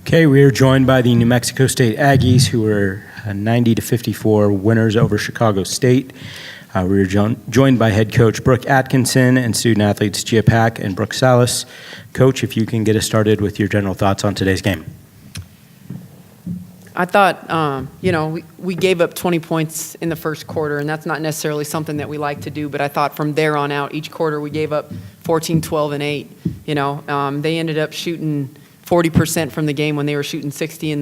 Okay, we are joined by the New Mexico State Aggies, who were 90-54 winners over Chicago State. We are joined by head coach Brooke Atkinson and student athletes Gia Pack and Brooke Salas. Coach, if you can get us started with your general thoughts on today's game. I thought, we gave up 20 points in the first quarter, and that's not necessarily something that we like to do, but I thought from there on out, each quarter we gave up 14, 12, and 8. They ended up shooting 40% from the game when they were shooting 60 in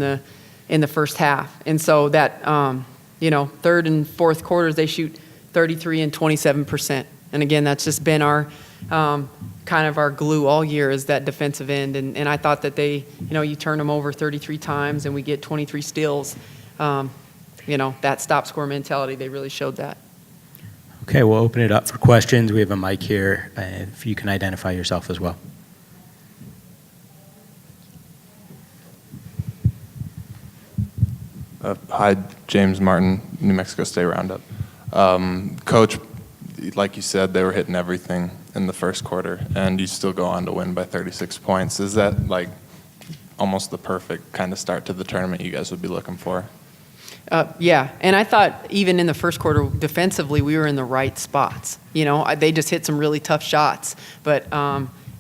the first half. And so that, third and fourth quarters, they shoot 33 and 27%. And again, that's just been our kind of our glue all year is that defensive end. And I thought that they, you turn them over 33 times and we get 23 steals. That stop score mentality, they really showed that. Okay, we'll open it up for questions. We have a mic here. If you can identify yourself as well. Hi, James Martin, New Mexico State Roundup. Coach, like you said, they were hitting everything in the first quarter, and you still go on to win by 36 points. Is that like almost the perfect kind of start to the tournament you guys would be looking for? Yeah, and I thought even in the first quarter, defensively, we were in the right spots. They just hit some really tough shots, but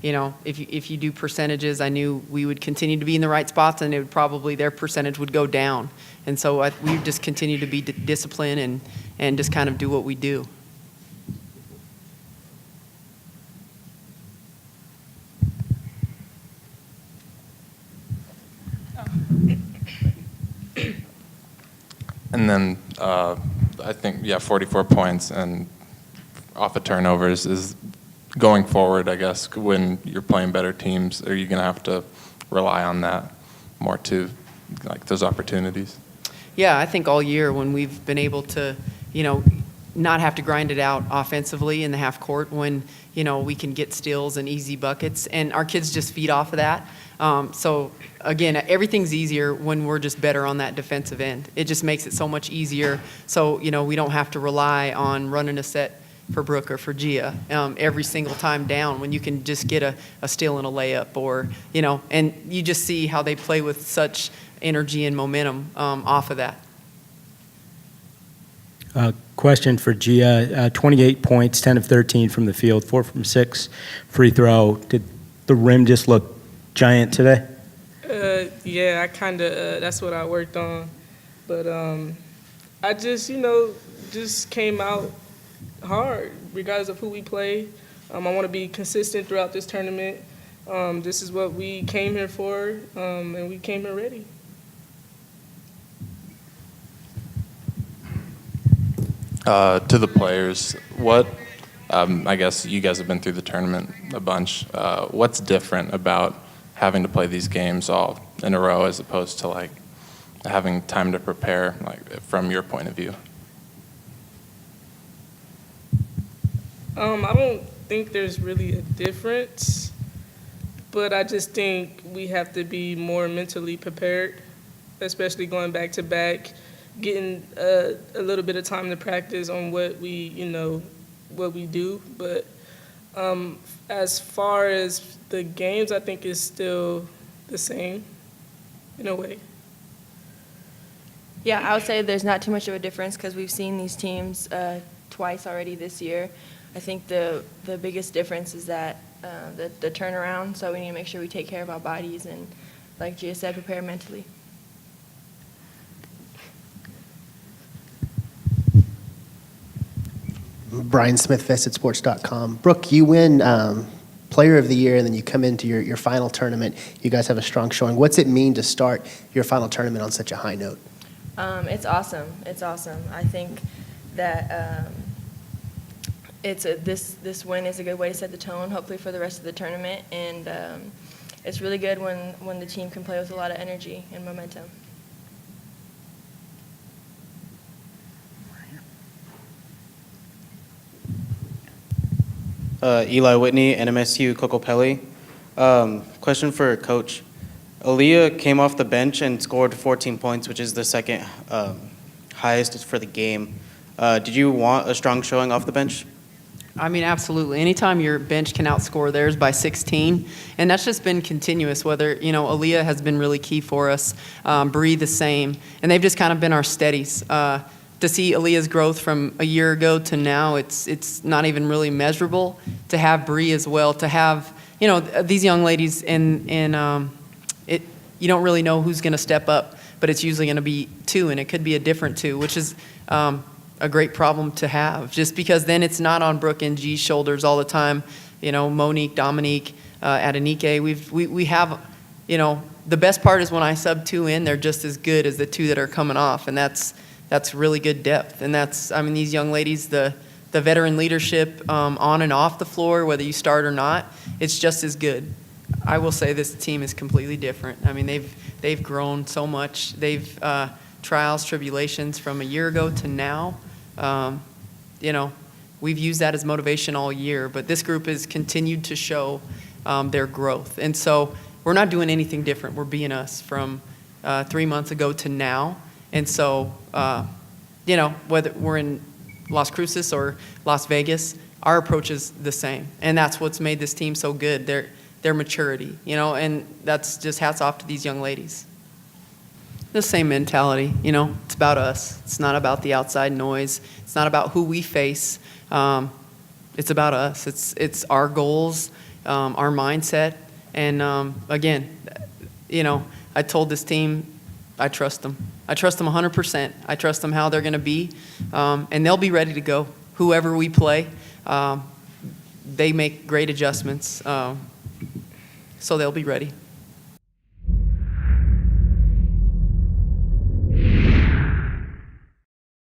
if you do percentages, I knew we would continue to be in the right spots, and it would probably their percentage would go down. And so we just continue to be disciplined and just kind of do what we do. And then I think, 44 points and off of turnovers is going forward, I guess, when you're playing better teams, are you going to have to rely on that more too, like those opportunities? Yeah, I think all year when we've been able to, not have to grind it out offensively in the half court when, we can get steals and easy buckets, and our kids just feed off of that. So, again, everything's easier when we're just better on that defensive end. It just makes it so much easier. So, we don't have to rely on running a set for Brooke or for Gia every single time down when you can just get a steal and a layup or, and you just see how they play with such energy and momentum off of that. Question for Gia. 28 points, 10 of 13 from the field, 4 from 6 free throw. Did the rim just look giant today? Yeah, I kind of, that's what I worked on. But I just, just came out hard, regardless of who we play. I want to be consistent throughout this tournament. This is what we came here for, and we came here ready. To the players, what, I guess you guys have been through the tournament a bunch. What's different about having to play these games all in a row as opposed to like having time to prepare, like from your point of view? I don't think there's really a difference, but I just think we have to be more mentally prepared, especially going back to back, getting a little bit of time to practice on what we do. But as far as the games, I think it's still the same in a way. Yeah, I would say there's not too much of a difference because we've seen these teams twice already this year. I think the biggest difference is that the turnaround, so we need to make sure we take care of our bodies and, like Gia said, prepare mentally. Brian Smith, VestedSports.com. Brooke, you win Player of the Year, and then you come into your final tournament. You guys have a strong showing. What's it mean to start your final tournament on such a high note? It's awesome. It's awesome. I think that this win is a good way to set the tone, hopefully for the rest of the tournament, and it's really good when the team can play with a lot of energy and momentum. Eli Whitney, NMSU Kokopelli. Question for Coach. Aaliyah came off the bench and scored 14 points, which is the second highest for the game. Did you want a strong showing off the bench? I mean, absolutely. Anytime your bench can outscore theirs by 16, and that's just been continuous, whether, Aaliyah has been really key for us, Bree the same, and they've just kind of been our steadies. To see Aaliyah's growth from a year ago to now, it's not even really measurable. To have Bree as well, to have, these young ladies, and you don't really know who's going to step up, but it's usually going to be two, and it could be a different two, which is a great problem to have, just because then it's not on Brooke and G's shoulders all the time. Monique, Dominique, Adenike, we have, the best part is when I sub two in, they're just as good as the two that are coming off, and that's really good depth. And these young ladies, the veteran leadership on and off the floor, whether you start or not, it's just as good. I will say this team is completely different. I mean, they've grown so much. They've trials, tribulations from a year ago to now. We've used that as motivation all year, but this group has continued to show their growth. And so we're not doing anything different. We're being us from 3 months ago to now. And so, whether we're in Las Cruces or Las Vegas, our approach is the same. And that's what's made this team so good, their maturity, and that's just hats off to these young ladies. The same mentality, it's about us. It's not about the outside noise. It's not about who we face. It's about us. It's our goals, our mindset. And again, I told this team, I trust them. I trust them 100%. I trust them how they're going to be, and they'll be ready to go. Whoever we play, they make great adjustments, so they'll be ready.